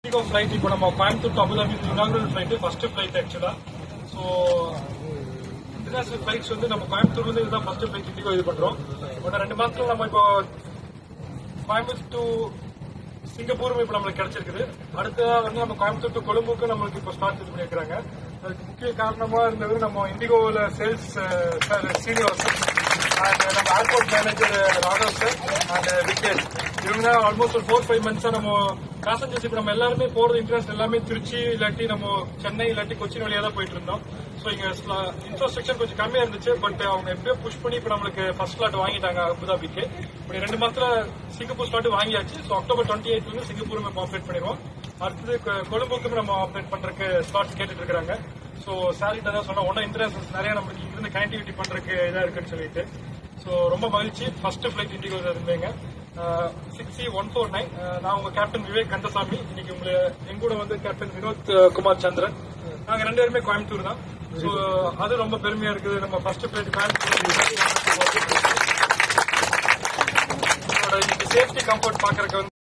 Indigo flight இப்போ நம்ம Coimbatore to Abu Dhabi inaugural flight first flight ஆக்சுவலா. ஸோ இன்டர்நேஷனல் ஃபிளைட்ஸ் வந்து நம்ம கோயம்புத்தூர்ல இருந்து இதுதான் ஃபர்ஸ்ட் ஃபிளைட் இண்டிகோ இது பண்றோம். பட் 2 மாசத்துல நம்ம இப்போ கோயம்புத்தூர் டு சிங்கப்பூரும் இப்போ நம்மளுக்கு கிடைச்சிருக்குது. அடுத்ததா வந்து நம்ம கோயம்புத்தூர் டு கொழும்புக்கு நம்மளுக்கு இப்போ ஸ்டார்ட் இது பண்ணிருக்காங்க. அதுக்கு முக்கிய காரணமா இருந்தது நம்ம இண்டிகோல சேல்ஸ் சீனியர்ஸ் அண்ட் நம்ம airport manager Raghav sir and Vikesh இவங்க ஆல்மோஸ்ட் ஒரு 4-5 மந்த்ஸா நம்ம பேசஞ்சர்ஸ் இப்ப நம்ம எல்லாருமே போறது இன்ட்ரெஸ்ட் எல்லாமே திருச்சி இல்லாட்டி நம்ம சென்னை இல்லாட்டி கொச்சின் வழியா தான் போயிட்டு இருந்தோம். ஸோ இங்க இன்ஃப்ராஸ்ட்ரக்சர் கொஞ்சம் கம்மியா இருந்துச்சு. பட் அவங்க எப்படியோ புஷ் பண்ணி இப்ப நம்மளுக்கு ஃபர்ஸ்ட் ஸ்லாட் வாங்கிட்டாங்க அபுதாபிக்கு. இப்படி 2 மாசத்துல சிங்கப்பூர் ஸ்லாட் வாங்கியாச்சு. ஸோ அக்டோபர் 28 வந்து சிங்கப்பூர் நம்ம ஆப்ரேட் பண்ணிடுவோம். அடுத்தது கொழும்புக்கு நம்ம ஆப்ரேட் பண்றதுக்கு ஸ்லாட்ஸ் கேட்டுட்டு இருக்காங்க. ஸோ சாரிட்ட தான் சொன்னா ஒன்னும் இன்டர்நேஷனல் நிறைய நம்மளுக்கு இங்கிருந்து கனெக்டிவிட்டி பண்றதுக்கு இதா இருக்குன்னு சொல்லிட்டு ஸோ ரொம்ப மகிழ்ச்சி. ஃபர்ஸ்ட் ஃபிளைட் இண்டிகோ இருந்தீங்க 6C149. நான் உங்க கேப்டன் விவேக் கந்தசாமி. இன்னைக்கு உங்களை எங்கூட வந்து கேப்டன் வினோத் குமார் சந்திரன். நாங்க 2 பேருமே கோயம்புத்தூர் தான். ஸோ அது ரொம்ப பெருமையா இருக்குது. நம்ம ஃபர்ஸ்ட் ஃபிளைட் கோயம்புத்தூர் இன்னைக்கு சேஃப்டி கம்ஃபர்ட் பாக்குறதுக்கு வந்து